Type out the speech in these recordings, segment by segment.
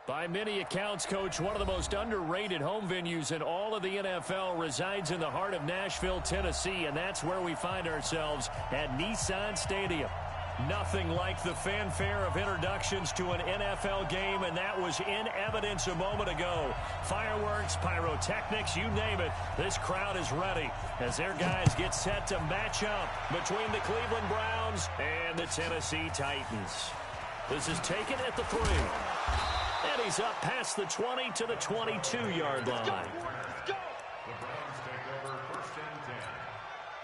By many accounts, Coach, one of the most underrated home venues in all of the NFL resides in the heart of Nashville, Tennessee, and that's where we find ourselves at Nissan Stadium. Nothing like the fanfare of introductions to an NFL game, and that was in evidence a moment ago. Fireworks, pyrotechnics, you name it, this crowd is ready as their guys get set to match up between the Cleveland Browns and the Tennessee Titans. This is taken at the 3. And he's up past the 20 to the 22-yard line. The Browns take over 1st and 10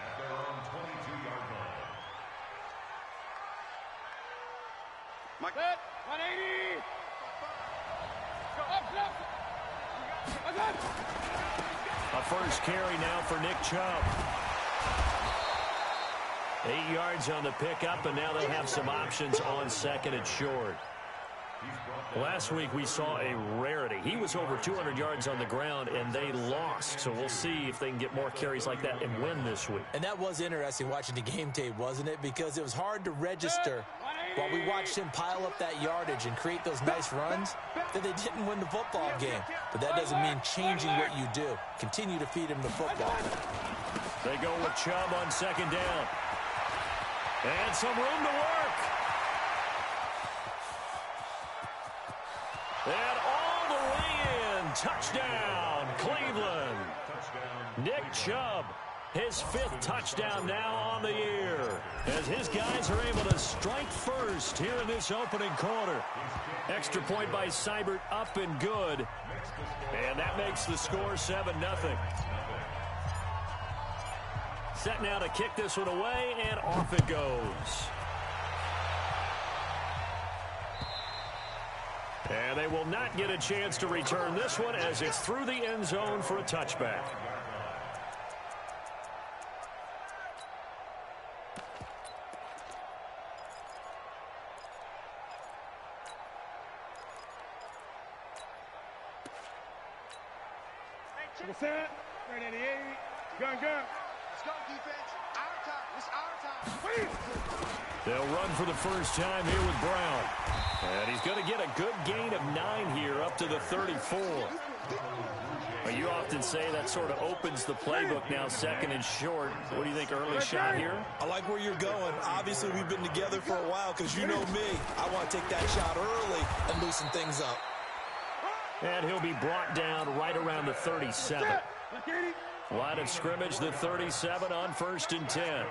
at their own 22-yard line. Mike. 180. A first carry now for Nick Chubb. 8 yards on the pickup, and now they have some options on 2nd and short. Last week we saw a rarity. He was over 200 yards on the ground, and they lost. So we'll see if they can get more carries like that and win this week. And that was interesting watching the game tape, wasn't it? Because it was hard to register while we watched him pile up that yardage and create those nice runs that they didn't win the football game. But that doesn't mean changing what you do. Continue to feed him the football. They go with Chubb on 2nd down. And some room to work. And all the way in. Touchdown, Cleveland. Nick Chubb, his 5th touchdown now on the year, as his guys are able to strike first here in this opening quarter. Extra point by Seibert, up and good. And that makes the score 7-0. Set now to kick this one away, and off it goes. And they will not get a chance to return this one as it's through the end zone for a touchback. Set. 388. Gun. Let's go, defense. Our time. It's our time. They'll run for the first time here with Brown. And he's going to get a good gain of 9 here up to the 34. Well, you often say that sort of opens the playbook now, 2nd and short. What do you think, early shot here? I like where you're going. Obviously, we've been together for a while because you know me. I want to take that shot early and loosen things up. And he'll be brought down right around the 37. Line of scrimmage, the 37 on 1st and 10.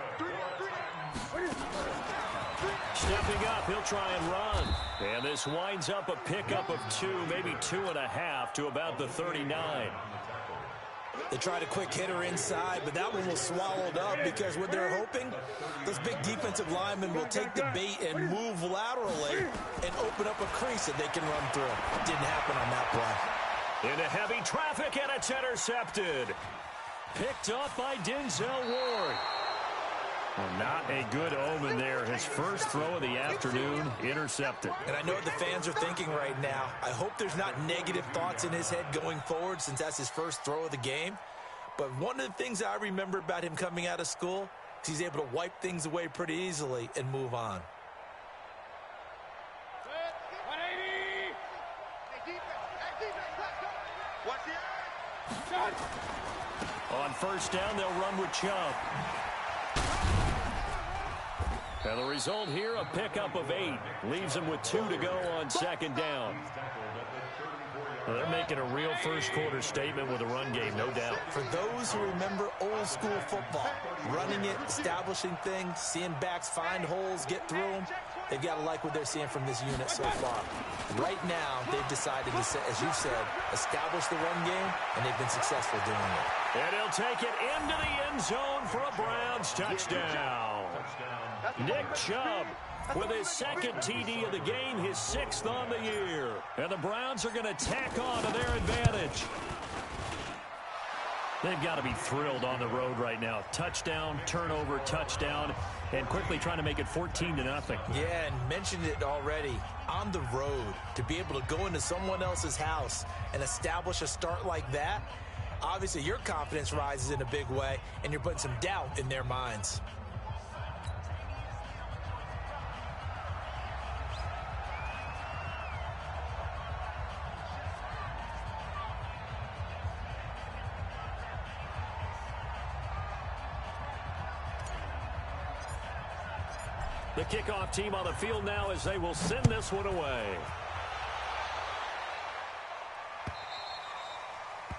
Stepping up, he'll try and run. And this winds up a pickup of 2, maybe 2.5 to about the 39. They tried a quick hitter inside, but that one was swallowed up because what they're hoping, those big defensive linemen will take the bait and move laterally and open up a crease that they can run through. Didn't happen on that play. Into heavy traffic, and it's intercepted. Picked off by Denzel Ward. Well, not a good omen there. His first throw of the afternoon, intercepted. And I know what the fans are thinking right now. I hope there's not negative thoughts in his head going forward since that's his first throw of the game. But one of the things I remember about him coming out of school is he's able to wipe things away pretty easily and move on. 180. Hey, defense, let's go. Watch the eye. On 1st down, they'll run with Chubb. And the result here, a pickup of 8. Leaves them with 2 to go on 2nd down. Well, they're making a real first-quarter statement with a run game, no doubt. For those who remember old-school football, running it, establishing things, seeing backs find holes, get through them, they've got to like what they're seeing from this unit so far. Right now, they've decided to, as you said, establish the run game, and they've been successful doing it. And he'll take it into the end zone for a Browns touchdown. Nick Chubb with his 2nd TD of the game, his 6th on the year. And the Browns are going to tack on to their advantage. They've got to be thrilled on the road right now. Touchdown, turnover, touchdown, and quickly trying to make it 14-0. Yeah, and mentioned it already. On the road, to be able to go into someone else's house and establish a start like that, obviously your confidence rises in a big way, and you're putting some doubt in their minds. The kickoff team on the field now as they will send this one away.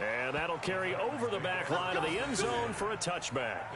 And that'll carry over the back line of the end zone for a touchback.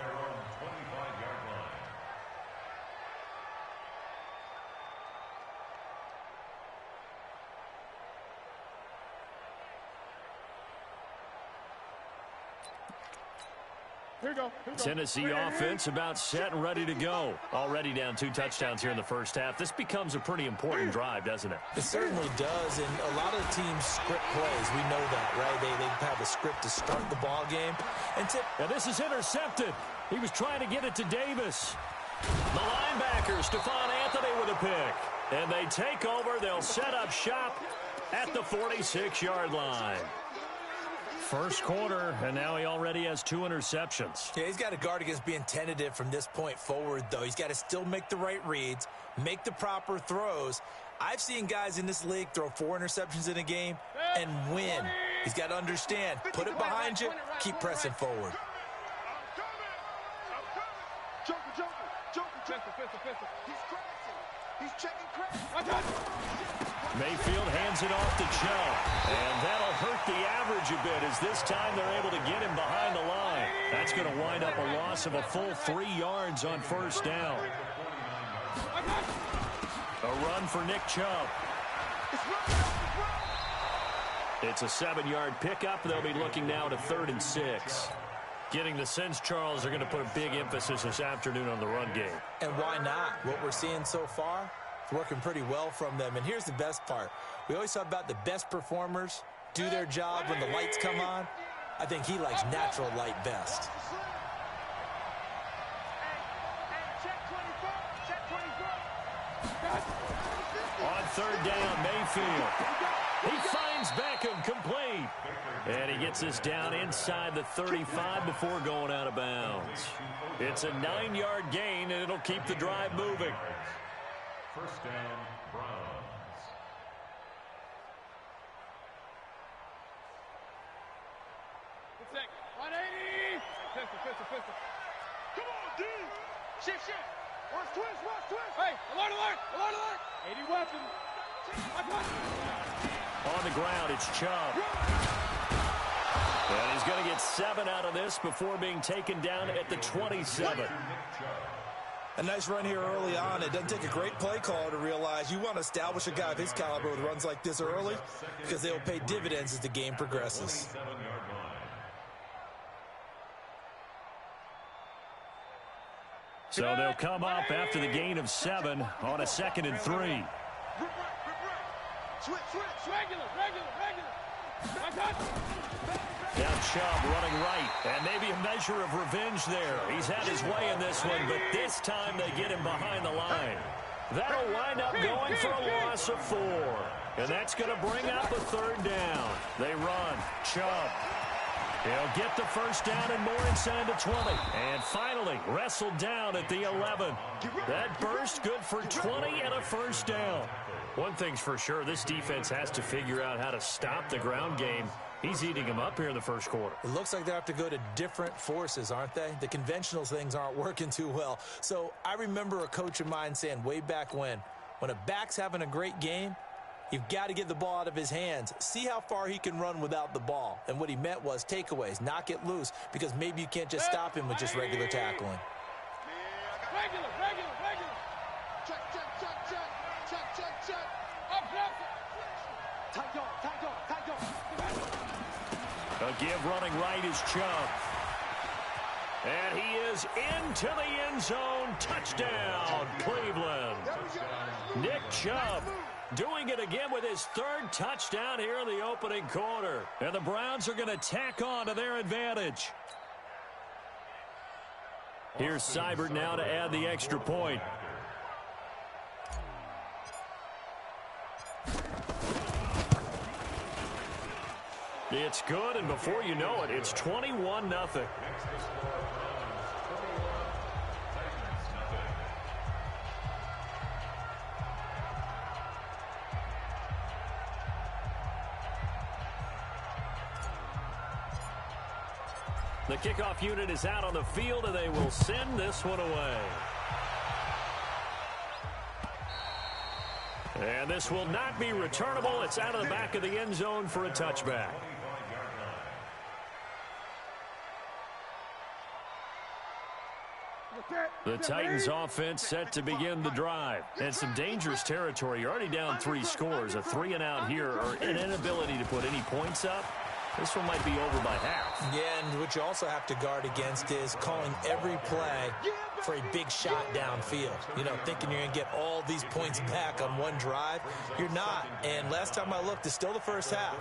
Tennessee offense about set and ready to go. Already down 2 touchdowns here in the first half. This becomes a pretty important drive, doesn't it? It certainly does, and a lot of teams script plays. We know that, right? They have a script to start the ball game. And this is intercepted. He was trying to get it to Davis. The linebacker, Stephon Anthony with a pick. And they take over. They'll set up shop at the 46-yard line. First quarter, and now he already has 2 interceptions. Yeah, he's got to guard against being tentative from this point forward, though. He's got to still make the right reads, make the proper throws. I've seen guys in this league throw 4 interceptions in a game and win. He's got to understand, put it behind you, keep pressing forward. He's checking crack. Mayfield hands it off to Chubb, and that'll hurt the average a bit as this time they're able to get him behind the line. That's going to wind up a loss of a full 3 yards on first down. A run for Nick Chubb. It's a 7-yard pickup. They'll be looking now to 3rd and 6. Getting the sense, Charles, they're going to put a big emphasis this afternoon on the run game. And why not? What we're seeing so far, it's working pretty well from them. And here's the best part. We always talk about the best performers do their job when the lights come on. I think he likes natural light best. On 3rd down, Mayfield. He finds Beckham complete. And he gets us down inside the 35 before going out of bounds. It's a 9-yard gain, and it'll keep the drive moving. First down, Browns. Good sec. 180. Pistol. Come on, D. Shift. Rush twist. Hey, alert. 80 weapons. On the ground, it's Chubb. And he's going to get 7 out of this before being taken down at the 27. A nice run here early on. It doesn't take a great play caller to realize you want to establish a guy of his caliber with runs like this early because they will pay dividends as the game progresses. So they'll come up after the gain of 7 on a 2nd and 3. Switch. Regular. Now Chubb running right, and maybe a measure of revenge there. He's had his way in this one, but this time they get him behind the line. That'll wind up going for a loss of 4. And that's going to bring up a 3rd down. They run. Chubb. He'll get the first down and more inside the 20. And finally, wrestled down at the 11. That burst good for 20 and a first down. One thing's for sure, this defense has to figure out how to stop the ground game. He's eating them up here in the first quarter. It looks like they have to go to different forces, aren't they? The conventional things aren't working too well. So I remember a coach of mine saying way back when a back's having a great game, you've got to get the ball out of his hands. See how far he can run without the ball. And what he meant was takeaways, knock it loose, because maybe you can't just stop him with just regular tackling. Regular. Check. Tight dog. A give running right is Chubb. And he is into the end zone. Touchdown, Cleveland. Nick Chubb doing it again with his 3rd touchdown here in the opening quarter. And the Browns are going to tack on to their advantage. Here's Seibert now to add the extra point. It's good, and before you know it, it's 21-0. The kickoff unit is out on the field, and they will send this one away. And this will not be returnable. It's out of the back of the end zone for a touchback. The Titans offense set to begin the drive. And some dangerous territory. You're already down 3 scores. A 3-and-out here or an inability to put any points up. This one might be over by half. Yeah, and what you also have to guard against is calling every play for a big shot downfield. You know, thinking you're going to get all these points back on one drive. You're not. And last time I looked, it's still the first half.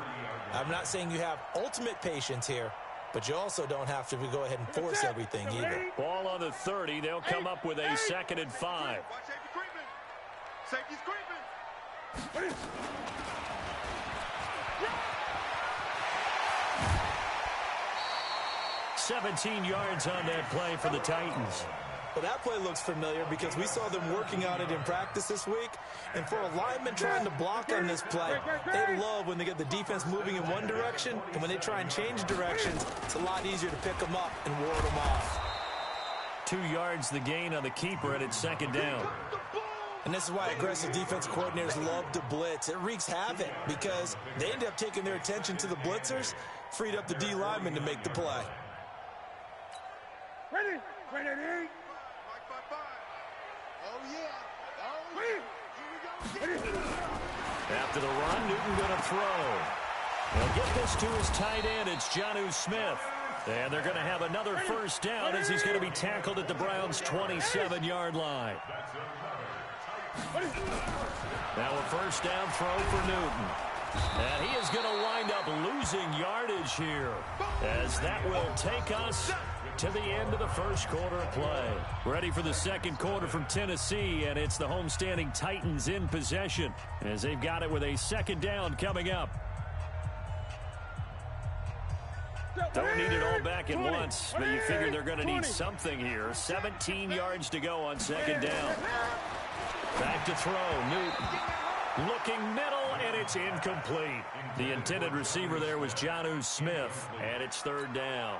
I'm not saying you have ultimate patience here, but you also don't have to go ahead and force everything either. Ball on the 30. They'll come up with a 2nd and 5. Safety's creeping. 17 yards on that play for the Titans. Well, that play looks familiar because we saw them working on it in practice this week. And for a lineman trying to block on this play, they love when they get the defense moving in one direction. And when they try and change directions, it's a lot easier to pick them up and ward them off. 2 yards the gain on the keeper, and it's 2nd down. And this is why aggressive defense coordinators love to blitz. It wreaks havoc because they end up taking their attention to the blitzers, freed up the D lineman to make the play. Ready? Ready? Oh, yeah. Oh, yeah. Here we go. After the run, Newton going to throw. He'll get this to his tight end. It's Jonnu Smith. And they're going to have another first down as he's going to be tackled at the Browns' 27-yard line. Now a first down throw for Newton. And he is going to wind up losing yardage here, as that will take us to the end of the first quarter of play. Ready for the second quarter from Tennessee, and it's the homestanding Titans in possession as they've got it with a 2nd down coming up. Don't need it all back at once, but you figure they're going to need something here. 17 yards to go on 2nd down. Back to throw, Newton. Looking middle, and it's incomplete. The intended receiver there was Jonnu Smith, and it's 3rd down.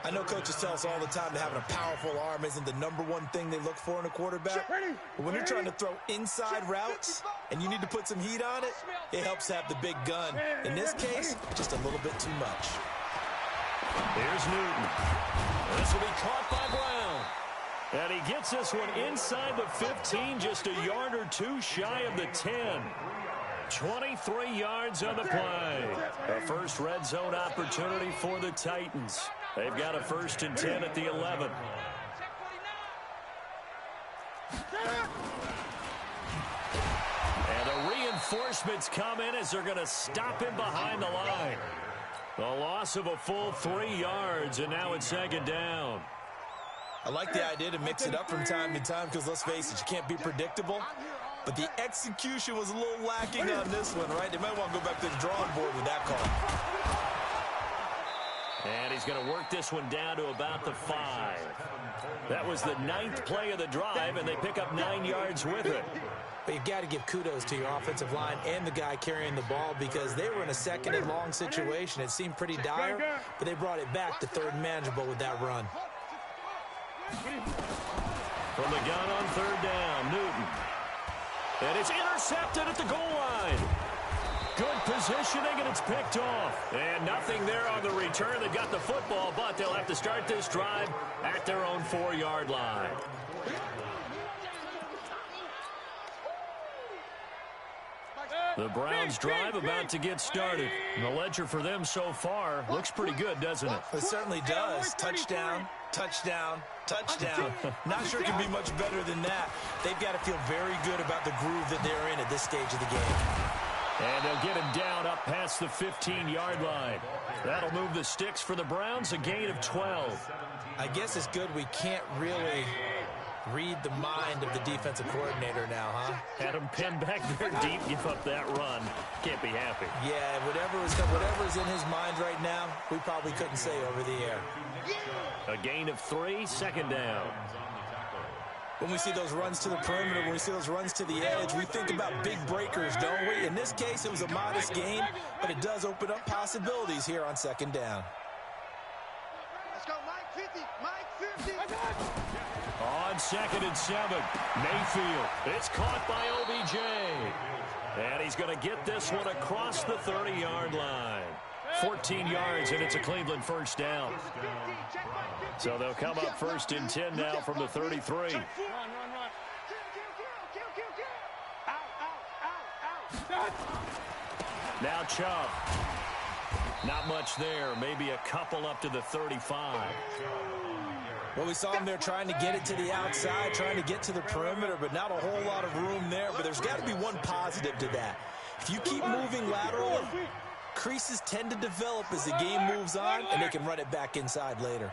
I know coaches tell us all the time that having a powerful arm isn't the #1 thing they look for in a quarterback. But when you're trying to throw inside routes and you need to put some heat on it, it helps to have the big gun. In this case, just a little bit too much. Here's Newton. This will be caught by Brown. And he gets this one inside the 15, just a yard or 2 shy of the 10. 23 yards on the play. A first red zone opportunity for the Titans. They've got a 1st and 10 at the 11. And the reinforcements come in as they're going to stop him behind the line. The loss of a full 3 yards, and now it's 2nd down. I like the idea to mix it up from time to time because, let's face it, you can't be predictable. But the execution was a little lacking on this one, right? They might want to go back to the drawing board with that call. And he's going to work this one down to about the 5. That was the 9th play of the drive, and they pick up 9 yards with it. But you've got to give kudos to your offensive line and the guy carrying the ball because they were in a 2nd and long situation. It seemed pretty dire, but they brought it back to 3rd and manageable with that run. From the gun on 3rd down, Newton. And it's intercepted at the goal line. Good positioning, and it's picked off. And nothing there on the return. They got the football, but they'll have to start this drive at their own 4-yard line. The Browns drive about to get started. The ledger for them so far looks pretty good, doesn't it? It certainly does. Touchdown, touchdown, touchdown. Not sure it can be much better than that. They've got to feel very good about the groove that they're in at this stage of the game. And they'll get him down up past the 15-yard line. That'll move the sticks for the Browns, a gain of 12. I guess it's good we can't really read the mind of the defensive coordinator now, huh? Had him pinned back there deep, give up that run. Can't be happy. Yeah, whatever's in his mind right now, we probably couldn't say over the air. A gain of 3, 2nd down. When we see those runs to the perimeter, when we see those runs to the edge, we think about big breakers, don't we? In this case, it was a modest gain, but it does open up possibilities here on 2nd down. Let's go, Mike 50, Mike 50. On on 2nd and 7. Mayfield. It's caught by OBJ. And he's going to get this one across the 30-yard line. 14 yards, and it's a Cleveland first down. So they'll come up 1st and 10 now from the 33. Now Chubb. Not much there. Maybe a couple up to the 35. Well, we saw him there trying to get it to the outside, trying to get to the perimeter, but not a whole lot of room there. But there's got to be one positive to that. If you keep moving laterally, creases tend to develop as the game moves on, and they can run it back inside later.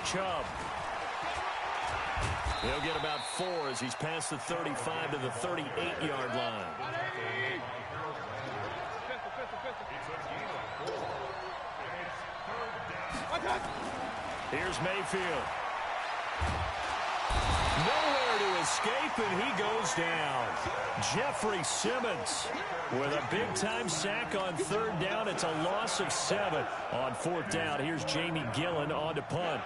Chubb. He'll get about 4 as he's past the 35 to the 38-yard line. Here's Mayfield. Nowhere to escape, and he goes down. Jeffrey Simmons with a big-time sack on 3rd down. It's a loss of 7 on 4th down. Here's Jamie Gillen on to punt.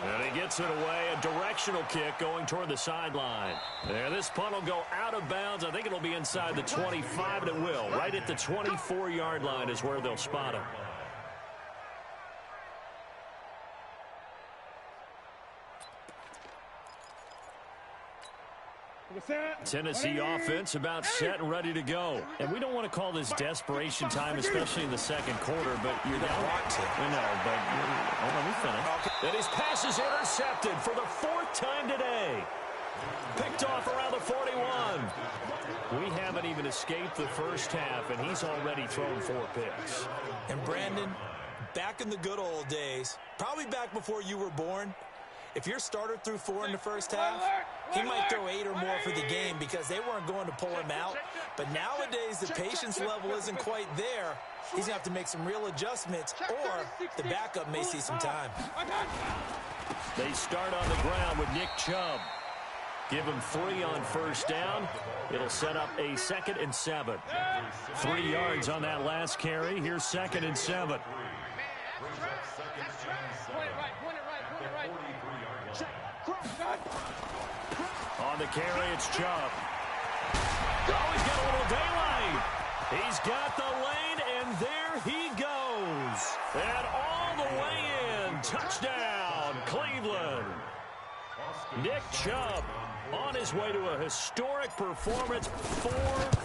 And he gets it away, a directional kick going toward the sideline. And this punt will go out of bounds. I think it'll be inside the 25, and it will. Right at the 24-yard line is where they'll spot him. Tennessee offense about set and ready to go. And we don't want to call this desperation time, especially in the 2nd quarter, but you're down. I know, but let me finish. And his pass is intercepted for the 4th time today. Picked off around the 41. We haven't even escaped the first half, and he's already thrown 4 picks. And Brandon, back in the good old days, probably back before you were born, if your starter threw 4 in the first half, he might throw 8 or more for the game because they weren't going to pull him out. But nowadays, the patience level isn't quite there. He's going to have to make some real adjustments, or the backup may see some time. They start on the ground with Nick Chubb. Give him 3 on 1st down. It'll set up a 2nd and 7. 3 yards on that last carry. Here's 2nd and 7. On the carry, it's Chubb. Oh, he's got a little daylight. He's got the lane, and there he goes. And all the way in. Touchdown, Cleveland. Nick Chubb on his way to a historic performance. 4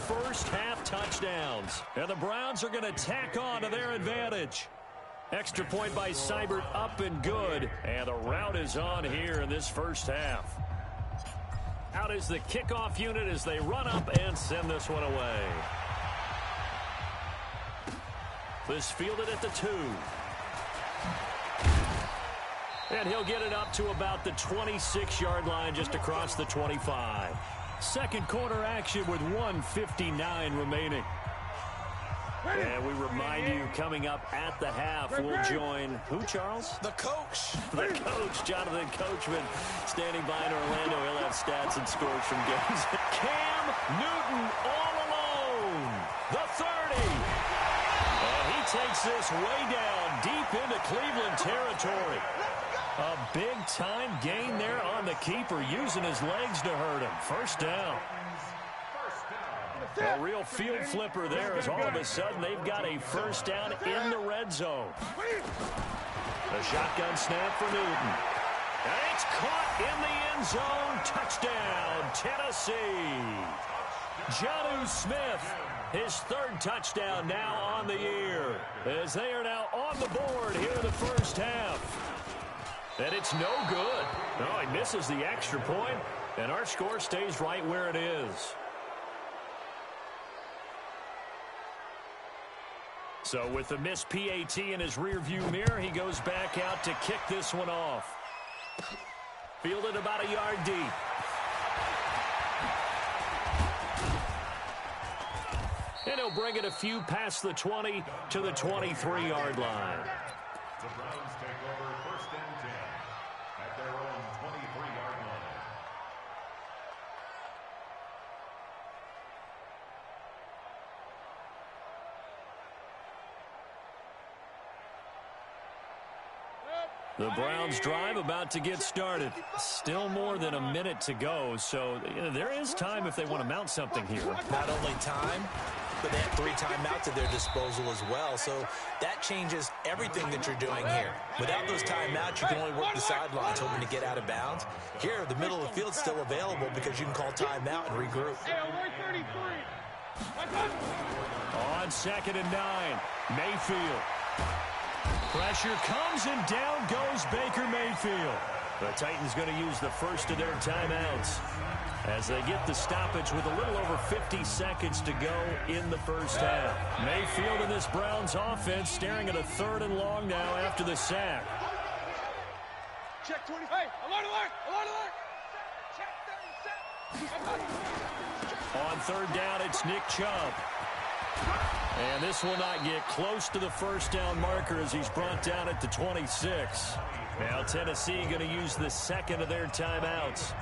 first-half touchdowns. And the Browns are going to tack on to their advantage. Extra point by Seibert, up and good. And the route is on here in this first half. Out is the kickoff unit as they run up and send this one away. This fielded at the 2. And he'll get it up to about the 26-yard line just across the 25. 2nd quarter action with 1:59 remaining. And we remind you, coming up at the half, we'll join who, Charles? The coach. The coach, Jonathan Coachman, standing by in Orlando. He'll have stats and scores from games. Cam Newton all alone. The 30. And he takes this way down deep into Cleveland territory. A big-time gain there on the keeper, using his legs to hurt him. First down. A real field flipper there as all of a sudden they've got a first down in the red zone. A shotgun snap for Newton. And it's caught in the end zone. Touchdown, Tennessee. Jonnu Smith, his 3rd touchdown now on the year, as they are now on the board here in the first half. And it's no good. No, he misses the extra point, and our score stays right where it is. So with the missed PAT in his rearview mirror, he goes back out to kick this one off. Fielded about a yard deep. And he'll bring it a few past the 20 to the 23-yard line. The Browns take over 1st and 10 at their own 23-yard line. The Browns drive about to get started. Still more than a minute to go, so there is time if they want to mount something here. Not only time, but they have 3 timeouts at their disposal as well, so that changes everything that you're doing here. Without those timeouts, you can only work the sidelines hoping to get out of bounds. Here, the middle of the field's still available because you can call timeout and regroup. On 2nd and 9, Mayfield. Pressure comes and down goes Baker Mayfield. The Titans going to use the first of their timeouts as they get the stoppage with a little over 50 seconds to go in the first half. Mayfield and this Browns offense staring at a 3rd and long now after the sack. Check 20. Hey, alert, alert, alert, alert. Check 37. On 3rd down, it's Nick Chubb. And this will not get close to the first down marker as he's brought down at the 26. Now Tennessee going to use the 2nd of their timeouts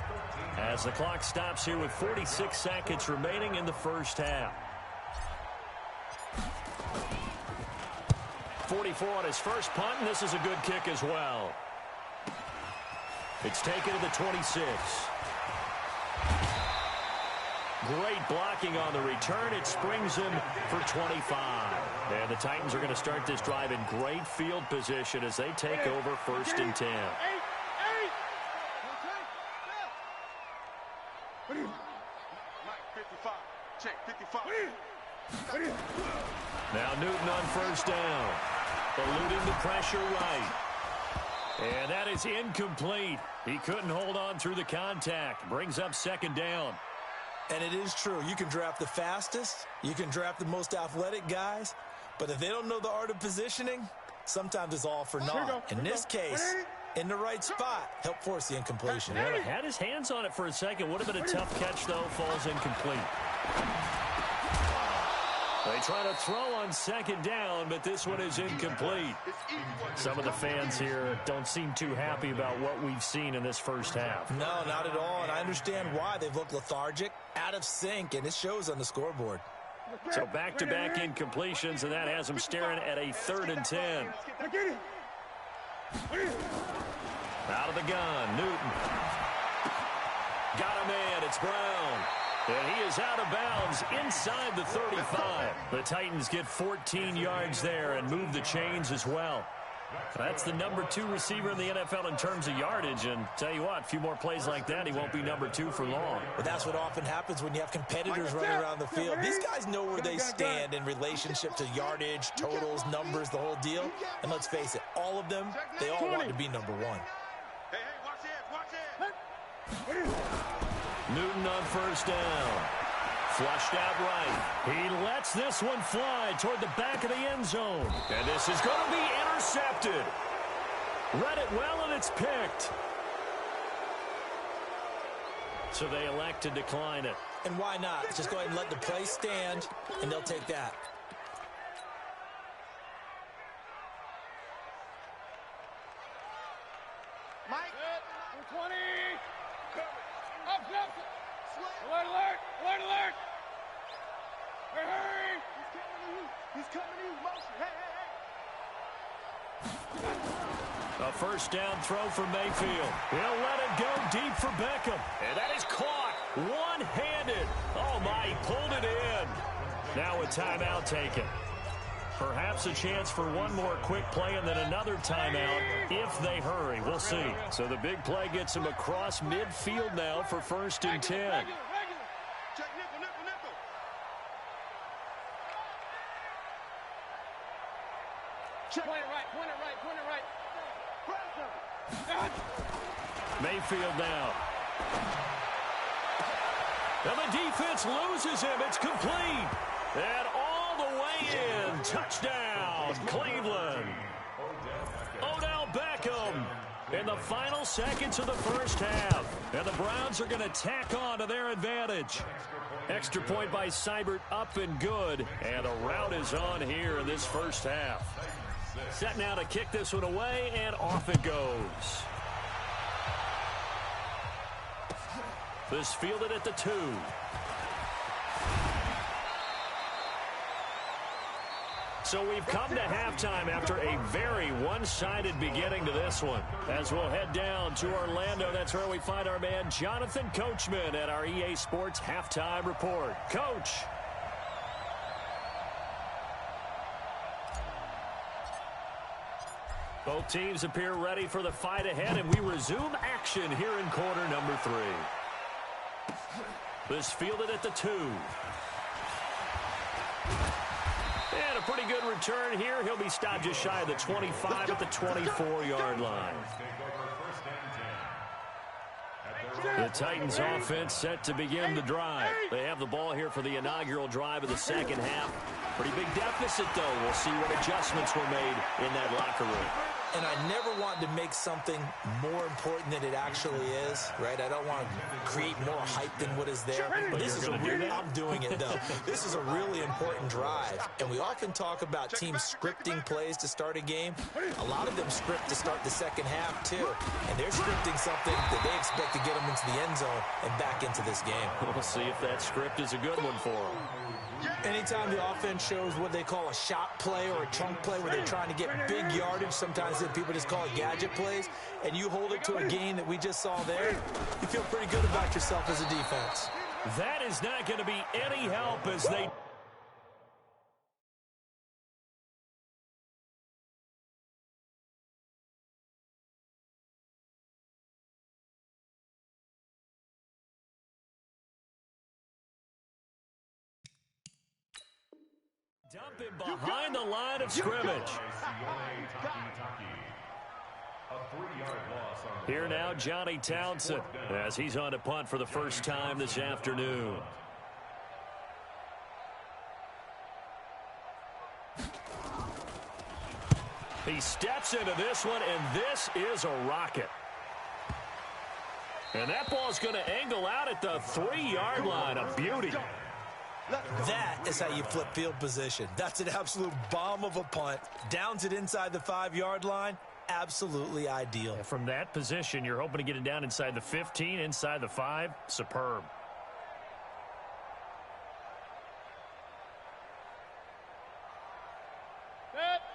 as the clock stops here with 46 seconds remaining in the first half. 44 on his first punt, and this is a good kick as well. It's taken to the 26. Great blocking on the return. It springs him for 25. And the Titans are going to start this drive in great field position as they take over 1st and 10. Mike, 55. Check 55. Now Newton on 1st down. Eluding the pressure right. And that is incomplete. He couldn't hold on through the contact. Brings up 2nd down. And it is true. You can draft the fastest. You can draft the most athletic guys. But if they don't know the art of positioning, sometimes it's all for naught. In this case, in the right spot, help force the incompletion. Yeah, had his hands on it for a second. Would have been a tough catch, though. Falls incomplete. They try to throw on 2nd down, but this one is incomplete. Some of the fans here don't seem too happy about what we've seen in this first half. No, not at all, and I understand why. They've looked lethargic, out of sync, and it shows on the scoreboard. So back-to-back incompletions, and that has them staring at a 3rd and 10. Out of the gun, Newton. Got him in, it's Brown. And he is out of bounds inside the 35. The Titans get 14 yards there and move the chains as well. That's the number 2 receiver in the NFL in terms of yardage. And tell you what, a few more plays like that, he won't be number 2 for long. But that's what often happens when you have competitors running around the field. These guys know where they stand in relationship to yardage, totals, numbers, the whole deal. And let's face it, all of them, they all want to be number 1. Hey, watch it, watch it. Newton on 1st down. Flushed out right. He lets this one fly toward the back of the end zone. And this is going to be intercepted. Read it well, and it's picked. So they elect to decline it. And why not? Just go ahead and let the play stand, and they'll take that. Mike, 20. Up, up. Alert, alert, alert, alert. Hey, hey. He's coming to you. Motion. Hey, hey, hey. A 1st down throw for Mayfield. He'll let it go deep for Beckham. And that is caught one-handed. Oh, my, he pulled it in. Now a timeout taken. Perhaps a chance for one more quick play and then another timeout if they hurry. We'll see. So the big play gets him across midfield now for 1st and 10. Check nickel, nickel, nickel. Check. Point it right, point it right, point it right. Mayfield now. And the defense loses him. It's complete. And all the way in. Touchdown, Cleveland. Odell Beckham in the final seconds of the first half. And the Browns are going to tack on to their advantage. Extra point by Seibert, up and good. And the route is on here in this first half. Set now to kick this one away, and off it goes. This fielded at the 2. So we've come to halftime after a very one-sided beginning to this one. As we'll head down to Orlando, that's where we find our man Jonathan Coachman at our EA Sports Halftime Report. Coach. Both teams appear ready for the fight ahead, and we resume action here in quarter number 3. This fielded at the 2. And a pretty good return here. He'll be stopped just shy of the 25 at the 24-yard line. The Titans offense set to begin the drive. They have the ball here for the inaugural drive of the second half. Pretty big deficit, though. We'll see what adjustments were made in that locker room. And I never want to make something more important than it actually is, right? I don't want to create more hype than what is there. But this is I'm doing it, though. This is a really important drive. And we often talk about teams scripting plays to start a game. A lot of them script to start the second half, too. And they're scripting something that they expect to get them into the end zone and back into this game. We'll see if that script is a good one for them. Anytime the offense shows what they call a shot play or a chunk play where they're trying to get big yardage, sometimes people just call it gadget plays, and you hold it to a gain that we just saw there, you feel pretty good about yourself as a defense. That is not going to be any help as they... Dumping behind the line of scrimmage. Here now, Johnny Townsend, as he's on to punt for the first time this afternoon. He steps into this one, and this is a rocket. And that ball's going to angle out at the 3-yard line. A beauty. That is how you flip field position. That's an absolute bomb of a punt. Downs it inside the 5-yard line. Absolutely ideal. From that position, you're hoping to get it down inside the 15, inside the 5. Superb.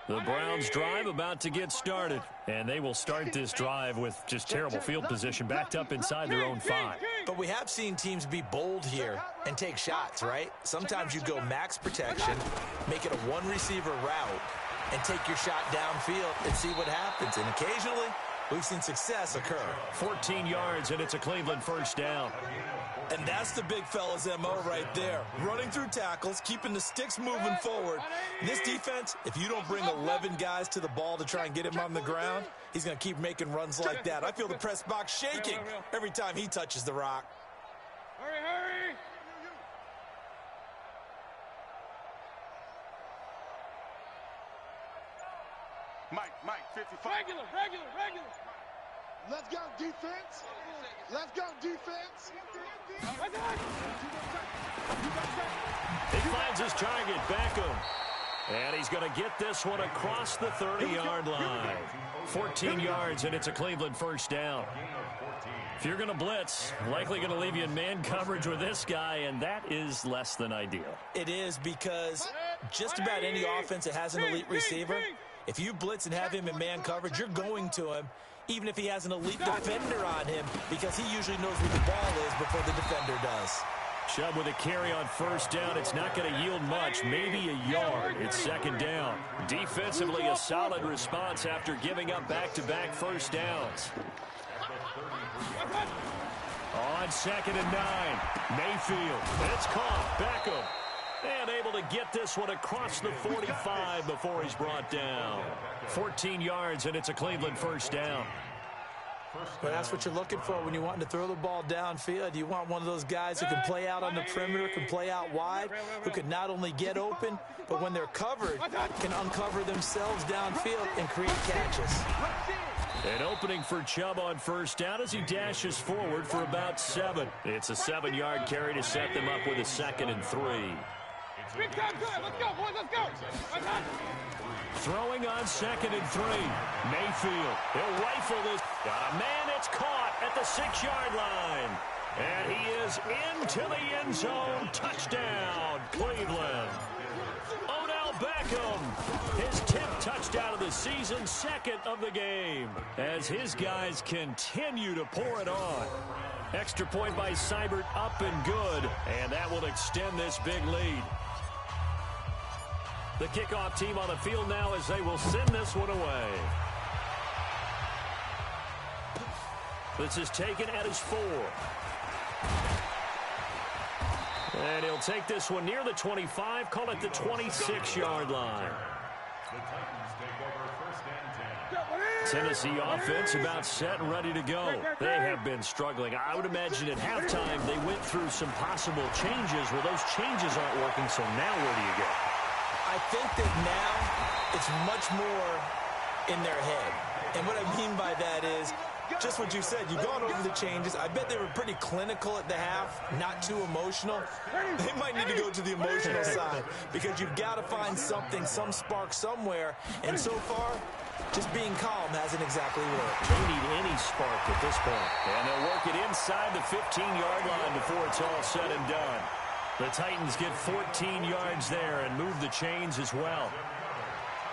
The Browns drive about to get started, and they will start this drive with just terrible field position backed up inside their own 5. But we have seen teams be bold here and take shots, right? Sometimes you go max protection, make it a one-receiver route, and take your shot downfield and see what happens. And occasionally, we've seen success occur. 14 yards, and it's a Cleveland first down. And that's the big fella's MO right there. Running through tackles, keeping the sticks moving forward. This defense, if you don't bring 11 guys to the ball to try and get him on the ground, he's going to keep making runs like that. I feel the press box shaking every time he touches the rock. Hurry! Mike, 55. Regular. Let's go, defense. He finds his target, Beckham. And he's going to get this one across the 30-yard line. 14 yards, and it's a Cleveland first down. If you're going to blitz, likely going to leave you in man coverage with this guy, and that is less than ideal. It is, because just about any offense that has an elite receiver, if you blitz and have him in man coverage, you're going to him, even if he has an elite defender on him, because he usually knows where the ball is before the defender does. Chubb with a carry on first down. It's not going to yield much, maybe a yard. It's second down. Defensively, a solid response after giving up back-to-back first downs. On 2nd and 9, Mayfield. It's caught. Beckham. And able to get this one across the 45 before he's brought down. 14 yards, and it's a Cleveland first down. But that's what you're looking for when you want to throw the ball downfield. You want one of those guys who can play out on the perimeter, can play out wide, who can not only get open, but when they're covered, can uncover themselves downfield and create catches. An opening for Chubb on first down as he dashes forward for about 7. It's a 7-yard carry to set them up with a 2nd and 3. Big time good. Let's go, boys. Let's go. Throwing on 2nd and 3. Mayfield. He'll rifle this. Got a man. It's caught at the 6-yard line. And he is into the end zone. Touchdown, Cleveland. Odell Beckham Beckham. His 10th touchdown of the season, second of the game, as his guys continue to pour it on. Extra point by Seibert, up and good, and that will extend this big lead. The kickoff team on the field now as they will send this one away. This is taken at his 4. And he'll take this one near the 25, call it the 26-yard line. Tennessee offense about set and ready to go. They have been struggling. I would imagine at halftime they went through some possible changes. Well, those changes aren't working, so now where do you go? I think that now it's much more in their head. And what I mean by that is just what you said. You've gone over the changes. I bet they were pretty clinical at the half, not too emotional. They might need to go to the emotional side because you've got to find something, some spark somewhere. And so far, just being calm hasn't exactly worked. They need any spark at this point. And they'll work it inside the 15-yard line before it's all said and done. The Titans get 14 yards there and move the chains as well.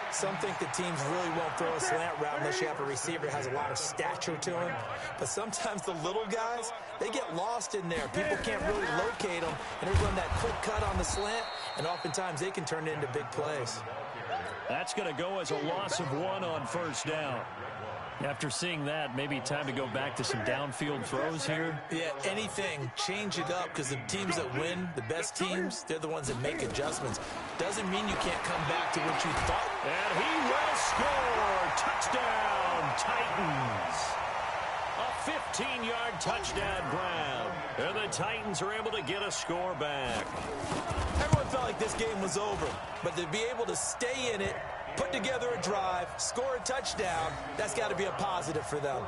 Some think that teams really won't throw a slant route unless you have a receiver that has a lot of stature to him. But sometimes the little guys, they get lost in there. People can't really locate them, and they run that quick cut on the slant, and oftentimes they can turn it into big plays. That's going to go as a loss of 1 on first down. After seeing that, maybe time to go back to some downfield throws here. Yeah, anything. Change it up because the teams that win, the best teams, they're the ones that make adjustments. Doesn't mean you can't come back to what you thought. And he will score. Touchdown, Titans. A 15-yard touchdown grab. And the Titans are able to get a score back. Everyone felt like this game was over, but to be able to stay in it, put together a drive, score a touchdown, that's got to be a positive for them.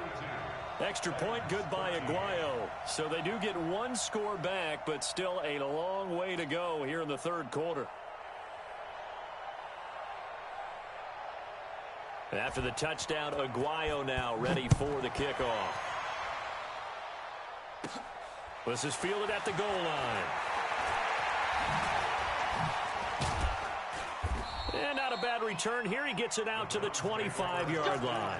Extra point good by Aguayo. So they do get 1 score back, but still a long way to go here in the third quarter. After the touchdown, Aguayo now ready for the kickoff. This is fielded at the goal line. And not a bad return here. He gets it out to the 25-yard line.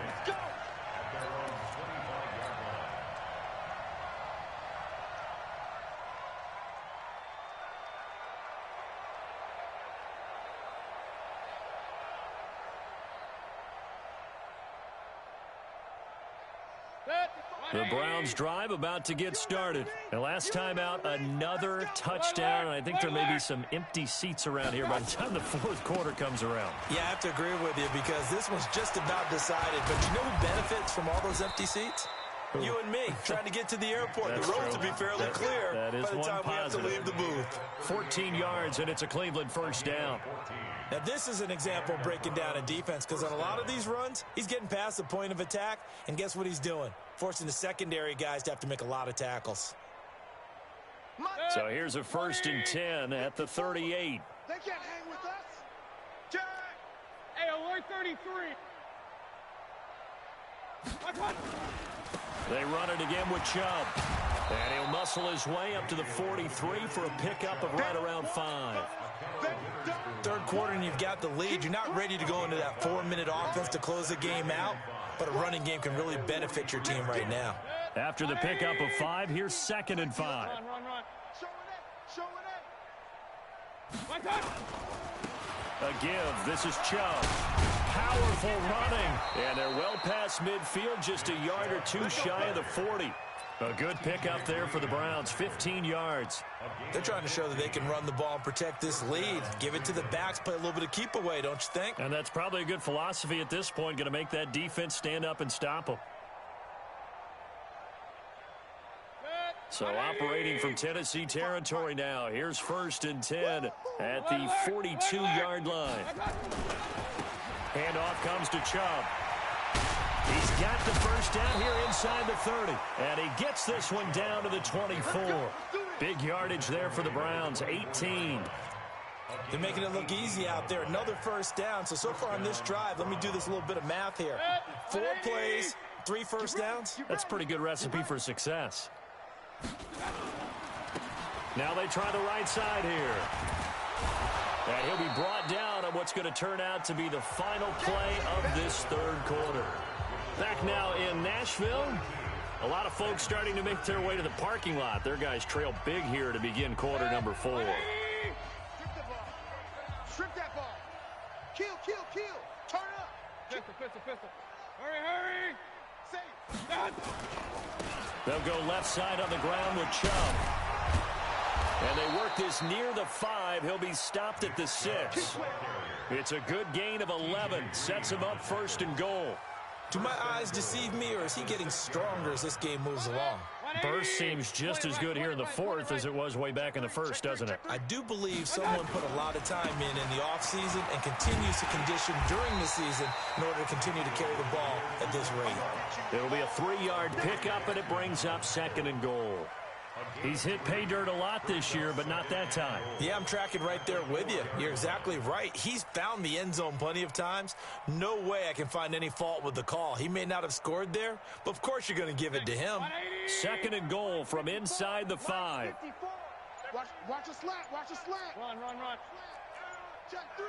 The Browns drive about to get started. And last time out, another touchdown. And I think there may be some empty seats around here by the time the fourth quarter comes around. Yeah, I have to agree with you because this one's just about decided. But you know who benefits from all those empty seats? You and me, trying to get to the airport. The roads will be fairly clear by the time we have to leave the booth. 14 yards, and it's a Cleveland first down. Now, this is an example of breaking down a defense because on a lot of these runs, he's getting past the point of attack, and guess what he's doing? Forcing the secondary guys to have to make a lot of tackles. So here's a 1st and 10 at the 38. They can't hang with us. Jack! Hey, alert 33. They run it again with Chubb. And he'll muscle his way up to the 43 for a pickup of right around 5. Third quarter and you've got the lead. You're not ready to go into that 4-minute offense to close the game out, but a running game can really benefit your team right now. After the pickup of 5, here's 2nd and 5. Run. Show it. A give. This is Chubb. Powerful running. And they're well past midfield, just a yard or 2 shy of the 40. A good pickup there for the Browns, 15 yards. They're trying to show that they can run the ball and protect this lead. Give it to the backs, play a little bit of keep away, don't you think? And that's probably a good philosophy at this point, going to make that defense stand up and stop them. So operating from Tennessee territory now. Here's 1st and 10 at the 42-yard line. Handoff comes to Chubb. He's got the first down here inside the 30. And he gets this one down to the 24. Big yardage there for the Browns, 18. They're making it look easy out there. Another first down. So far on this drive, let me do this little bit of math here. 4 plays, 3 first downs. That's a pretty good recipe for success. Now they try the right side here. And he'll be brought down on what's going to turn out to be the final play of this third quarter. Back now in Nashville. A lot of folks starting to make their way to the parking lot. Their guys trail big here to begin quarter number 4. Strip the ball. Strip that ball. Kill. Turn up. Pistol. Hurry. Safe. They'll go left side on the ground with Chubb. And they work this near the 5. He'll be stopped at the 6. It's a good gain of 11. Sets him up first and goal. Do my eyes deceive me, or is he getting stronger as this game moves along? Burst seems just as good here in the 4th as it was way back in the 1st, doesn't it? I do believe someone put a lot of time in the offseason and continues to condition during the season in order to continue to carry the ball at this rate. It'll be a 3-yard pickup, and it brings up second and goal. He's hit pay dirt a lot this year, but not that time. Yeah, I'm tracking right there with you. You're exactly right. He's found the end zone plenty of times. No way I can find any fault with the call. He may not have scored there, but of course you're going to give it to him. Second and goal from inside the 5. Watch a slant. Run. Check 3.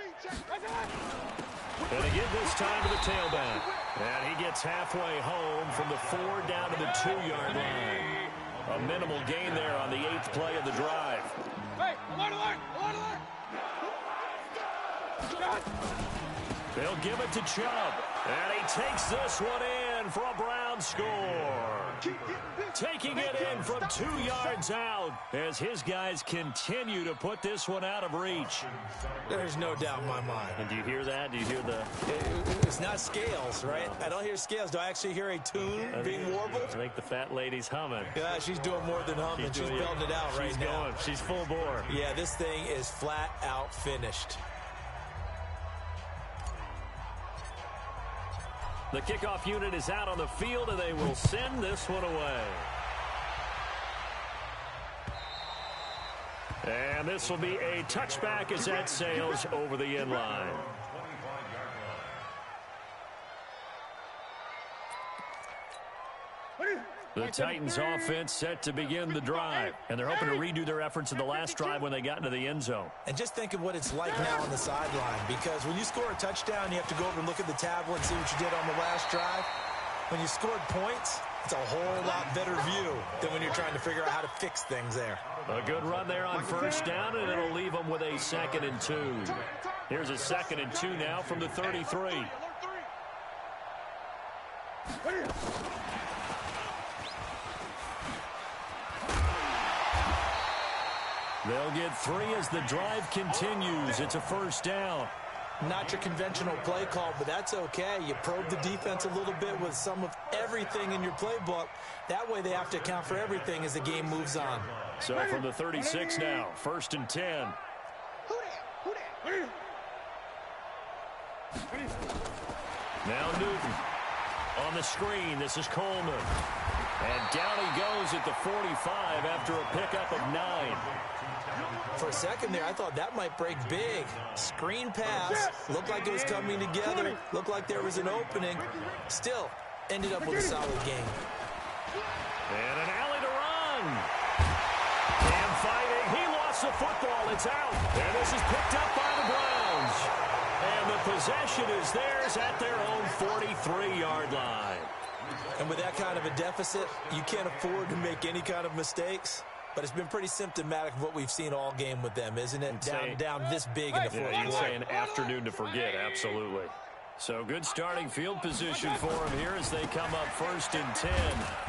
And again this time to the tailback. And he gets halfway home from the 4 down to the 2-yard line. A minimal gain there on the 8th play of the drive. Hey, alert! They'll give it to Chubb. And he takes this one in for a Brown score. Taking it in from 2 yards out as his guys continue to put this one out of reach. There's no doubt in my mind. And do you hear that? Do you hear the... It's not scales, right? I don't hear scales. Do I actually hear a tune being warbled? I think the fat lady's humming. Yeah, she's doing more than humming. She's belting it out right now. She's full bore. Yeah, this thing is flat out finished. The kickoff unit is out on the field, and they will send this one away. And this will be a touchback as that sails over the end line. The Titans offense set to begin the drive, and they're hoping to redo their efforts in the last drive when they got into the end zone. And just think of what it's like now on the sideline, because when you score a touchdown, you have to go over and look at the tablet and see what you did on the last drive. When you scored points, it's a whole lot better view than when you're trying to figure out how to fix things there. A good run there on first down, and it'll leave them with a 2nd and 2. Here's a 2nd and 2 now from the 33. They'll get 3 as the drive continues. It's a first down. Not your conventional play call, but that's okay. You probe the defense a little bit with some of everything in your playbook. That way they have to account for everything as the game moves on. So from the 36 now, 1st and 10. Now Newton on the screen. This is Coleman. And down he goes at the 45 after a pickup of 9. For a second there, I thought that might break big. Screen pass. Looked like it was coming together. Looked like there was an opening. Still, ended up with a solid game. And an alley to run. And fighting. He lost the football. It's out. And this is picked up by the Browns. And the possession is theirs at their own 43-yard line. And with that kind of a deficit, you can't afford to make any kind of mistakes. But it's been pretty symptomatic of what we've seen all game with them, isn't it? Down this big in the fourth quarter. You'd say an afternoon to forget, absolutely. So good starting field position for them here as they come up 1st and 10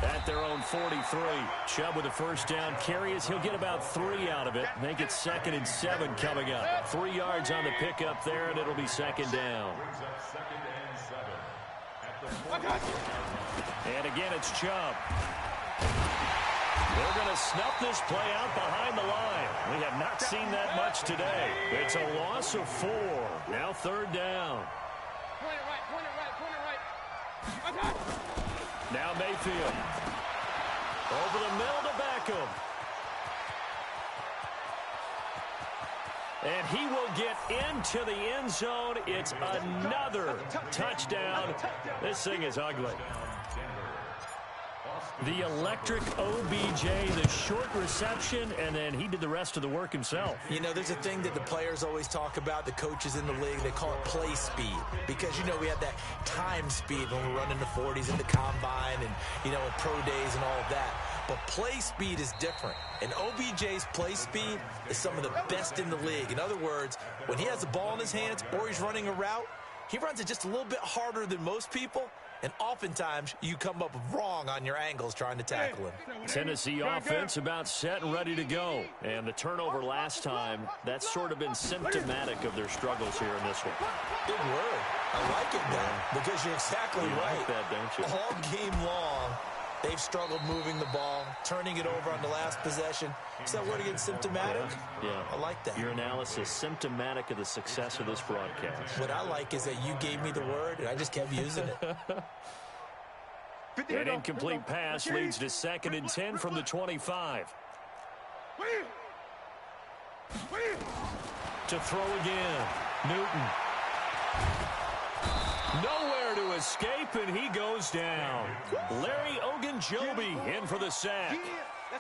at their own 43. Chubb with a first down carry as he'll get about 3 out of it. Make it 2nd and 7 coming up. 3 yards on the pickup there, and it'll be 2nd down. And again, it's Chubb. They're going to snuff this play out behind the line. We have not seen that much today. It's a loss of 4. Now 3rd down. Point it right. Now Mayfield. Over the middle to Beckham. And he will get into the end zone. It's another touchdown. This thing is ugly. The electric OBJ, the short reception, and then he did the rest of the work himself. You know, there's a thing that the players always talk about, the coaches in the league, they call it play speed. Because, you know, we have that time speed when we're running the 40s in the combine and, you know, in pro days and all of that. But play speed is different. And OBJ's play speed is some of the best in the league. In other words, when he has the ball in his hands or he's running a route, he runs it just a little bit harder than most people. And oftentimes, you come up wrong on your angles trying to tackle him. Tennessee offense about set and ready to go. And the turnover last time, that's sort of been symptomatic of their struggles here in this one. Good word. I like it, though, because you're exactly right. Like that, don't you? All game long, they've struggled moving the ball, turning it over on the last possession. Is that word again, symptomatic? Yeah. I like that. Your analysis, symptomatic of the success of this broadcast. What I like is that you gave me the word, and I just kept using it. An incomplete pass leads to 2nd and 10 from the 25. To throw again. Newton. Nowhere to escape, and he goes down. Larry Ogunjobi in for the sack.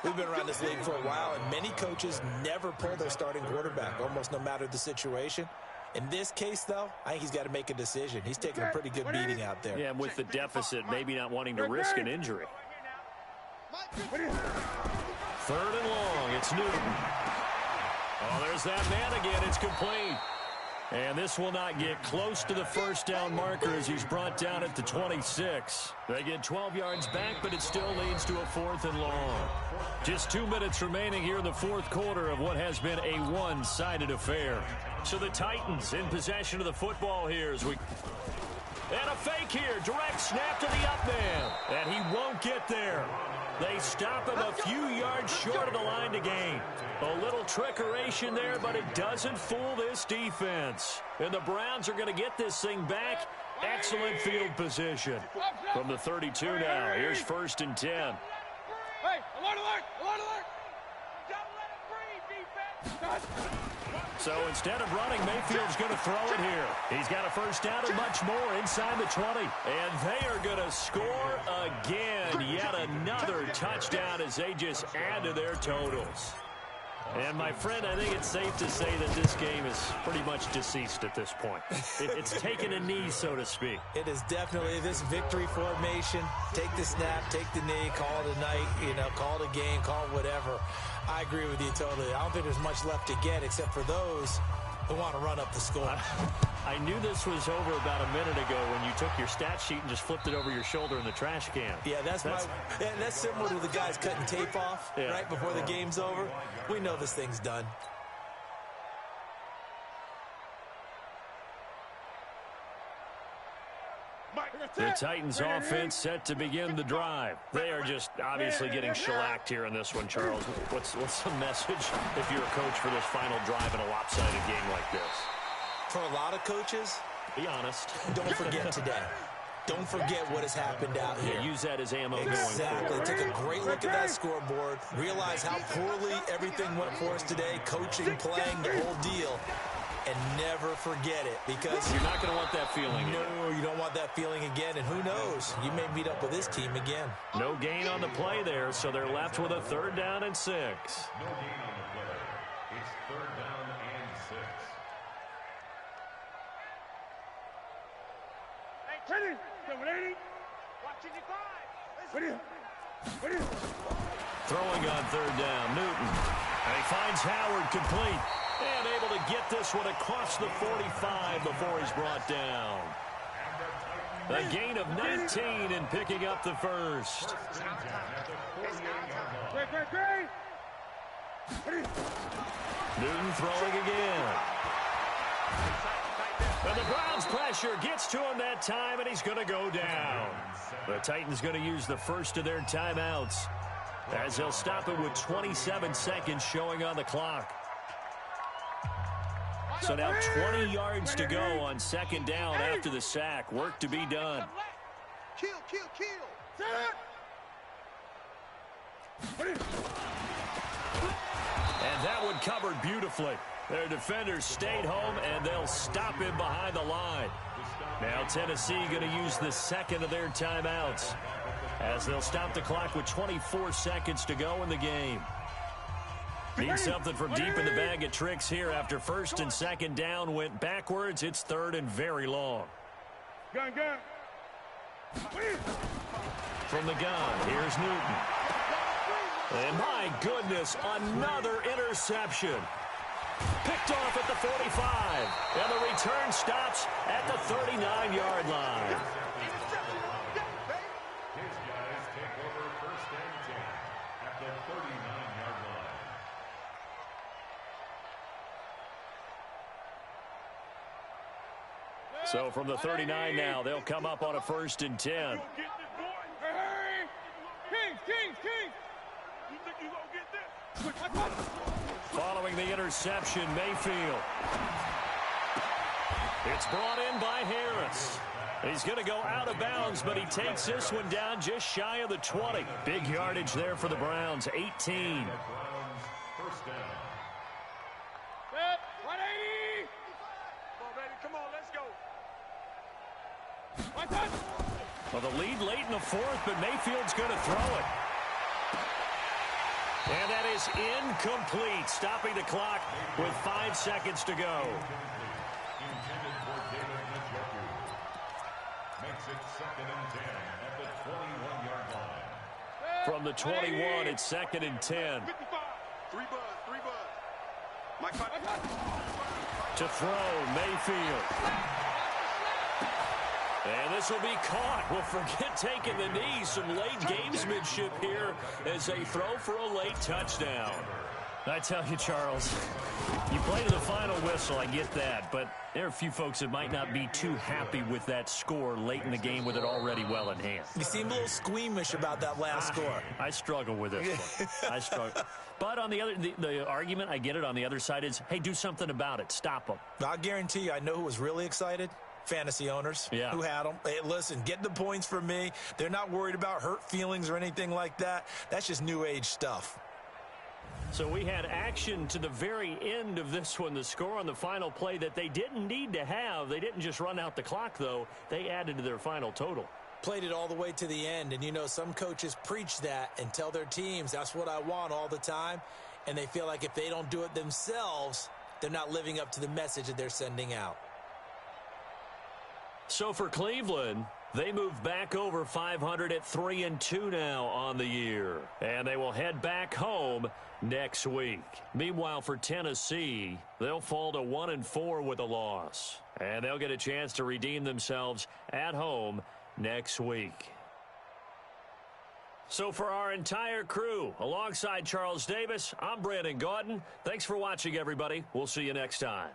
We've been around this league for a while, and many coaches never pull their starting quarterback, almost no matter the situation. In this case, though, I think he's got to make a decision. He's taking a pretty good beating out there. Yeah, with the deficit, maybe not wanting to risk an injury. 3rd and long, it's Newton. Oh, there's that man again. It's complete. And this will not get close to the first down marker as he's brought down at the 26. They get 12 yards back, but it still leads to a 4th and long. Just 2 minutes remaining here in the 4th quarter of what has been a one-sided affair. So the Titans in possession of the football here as we... And a fake here. Direct snap to the up man. And he won't get there. They stop him a few yards short of the line to gain. A little trickeration there, but it doesn't fool this defense. And the Browns are going to get this thing back. Excellent field position. From the 32 now, here's 1st and 10. Hey, alert, alert, alert, alert. Don't let him breathe, defense. So instead of running, Mayfield's going to throw it here. He's got a first down and much more inside the 20. And they are going to score again. Yet another touchdown as they just add to their totals. And, my friend, I think it's safe to say that this game is pretty much deceased at this point. It's taken a knee, so to speak. It is definitely this victory formation. Take the snap, take the knee, call it a night, you know, call it a game, call it whatever. I agree with you totally. I don't think there's much left to get except for those who want to run up the score. I knew this was over about a minute ago when you took your stat sheet and just flipped it over your shoulder in the trash can. Yeah, that's similar to the guys cutting tape off right before the game's over. We know this thing's done. The Titans offense set to begin the drive. They are just obviously getting shellacked here in this one, Charles. What's the message if you're a coach for this final drive in a lopsided game like this? For a lot of coaches, be honest. Don't forget today. Don't forget what has happened out here. Yeah, use that as ammo exactly. going forward. Take a great look at that scoreboard. Realize how poorly everything went for us today. Coaching, playing, the whole deal. And never forget it, because you're not going to want that feeling again. No, you don't want that feeling again. And who knows? You may meet up with this team again. No gain on the play there, so they're left with a 3rd down and 6. No gain on the play. It's 3rd down and 6. Hey, ready? Watching your five. Ready? Throwing on 3rd down, Newton. And he finds Howard complete. And able to get this one across the 45 before he's brought down. A gain of 19 and picking up the first. Newton throwing again. And the Browns pressure gets to him that time, and he's going to go down. The Titans going to use the first of their timeouts as they'll stop it with 27 seconds showing on the clock. So now 20 yards to go on 2nd down after the sack. Work to be done. Kill. And that one covered beautifully. Their defenders stayed home, and they'll stop him behind the line. Now Tennessee going to use the second of their timeouts. as they'll stop the clock with 24 seconds to go in the game. Need something from deep in the bag of tricks here after first and second down went backwards. It's third and very long. Gun. From the gun, here's Newton. And my goodness, another interception. Picked off at the 45. And the return stops at the 39-yard line. His guys take over first and 10 at the 39-yard line. So from the 39 now, they'll come up on a first and 10. Kings. You think you gonna get this? Following the interception, Mayfield. It's brought in by Harris. He's going to go out of bounds, but he takes this one down just shy of the 20. Big yardage there for the Browns, 18. Browns first down. 180. Come on, baby. Come on, let's go. Well, the lead late in the fourth, but Mayfield's going to throw it. And that is incomplete, stopping the clock with 5 seconds to go. Intended for David Njoku. Makes it second and 10 at the 21-yard line. From the 21, it's second and 10. 55. Three buzz. Mike. To throw, Mayfield. And this will be caught. Well, forget taking the knee. Some late gamesmanship here as they throw for a late touchdown. I tell you, Charles, you play to the final whistle, I get that, but there are a few folks that might not be too happy with that score late in the game with it already well in hand. You seem a little squeamish about that last score. I struggle with this one. I struggle. But on the other, the argument, I get it, on the other side is, hey, do something about it. Stop them. I'll guarantee you, I know who was really excited. Fantasy owners who had them. Hey, listen, get the points for me. They're not worried about hurt feelings or anything like that. That's just new age stuff. So we had action to the very end of this one. The score on the final play that they didn't need to have. They didn't just run out the clock, though. They added to their final total. Played it all the way to the end. And, you know, some coaches preach that and tell their teams, that's what I want all the time. And they feel like if they don't do it themselves, they're not living up to the message that they're sending out. So for Cleveland, they move back over 500 at 3-2 now on the year. And they will head back home next week. Meanwhile, for Tennessee, they'll fall to 1-4 with a loss. And they'll get a chance to redeem themselves at home next week. So for our entire crew, alongside Charles Davis, I'm Brandon Gaudin. Thanks for watching, everybody. We'll see you next time.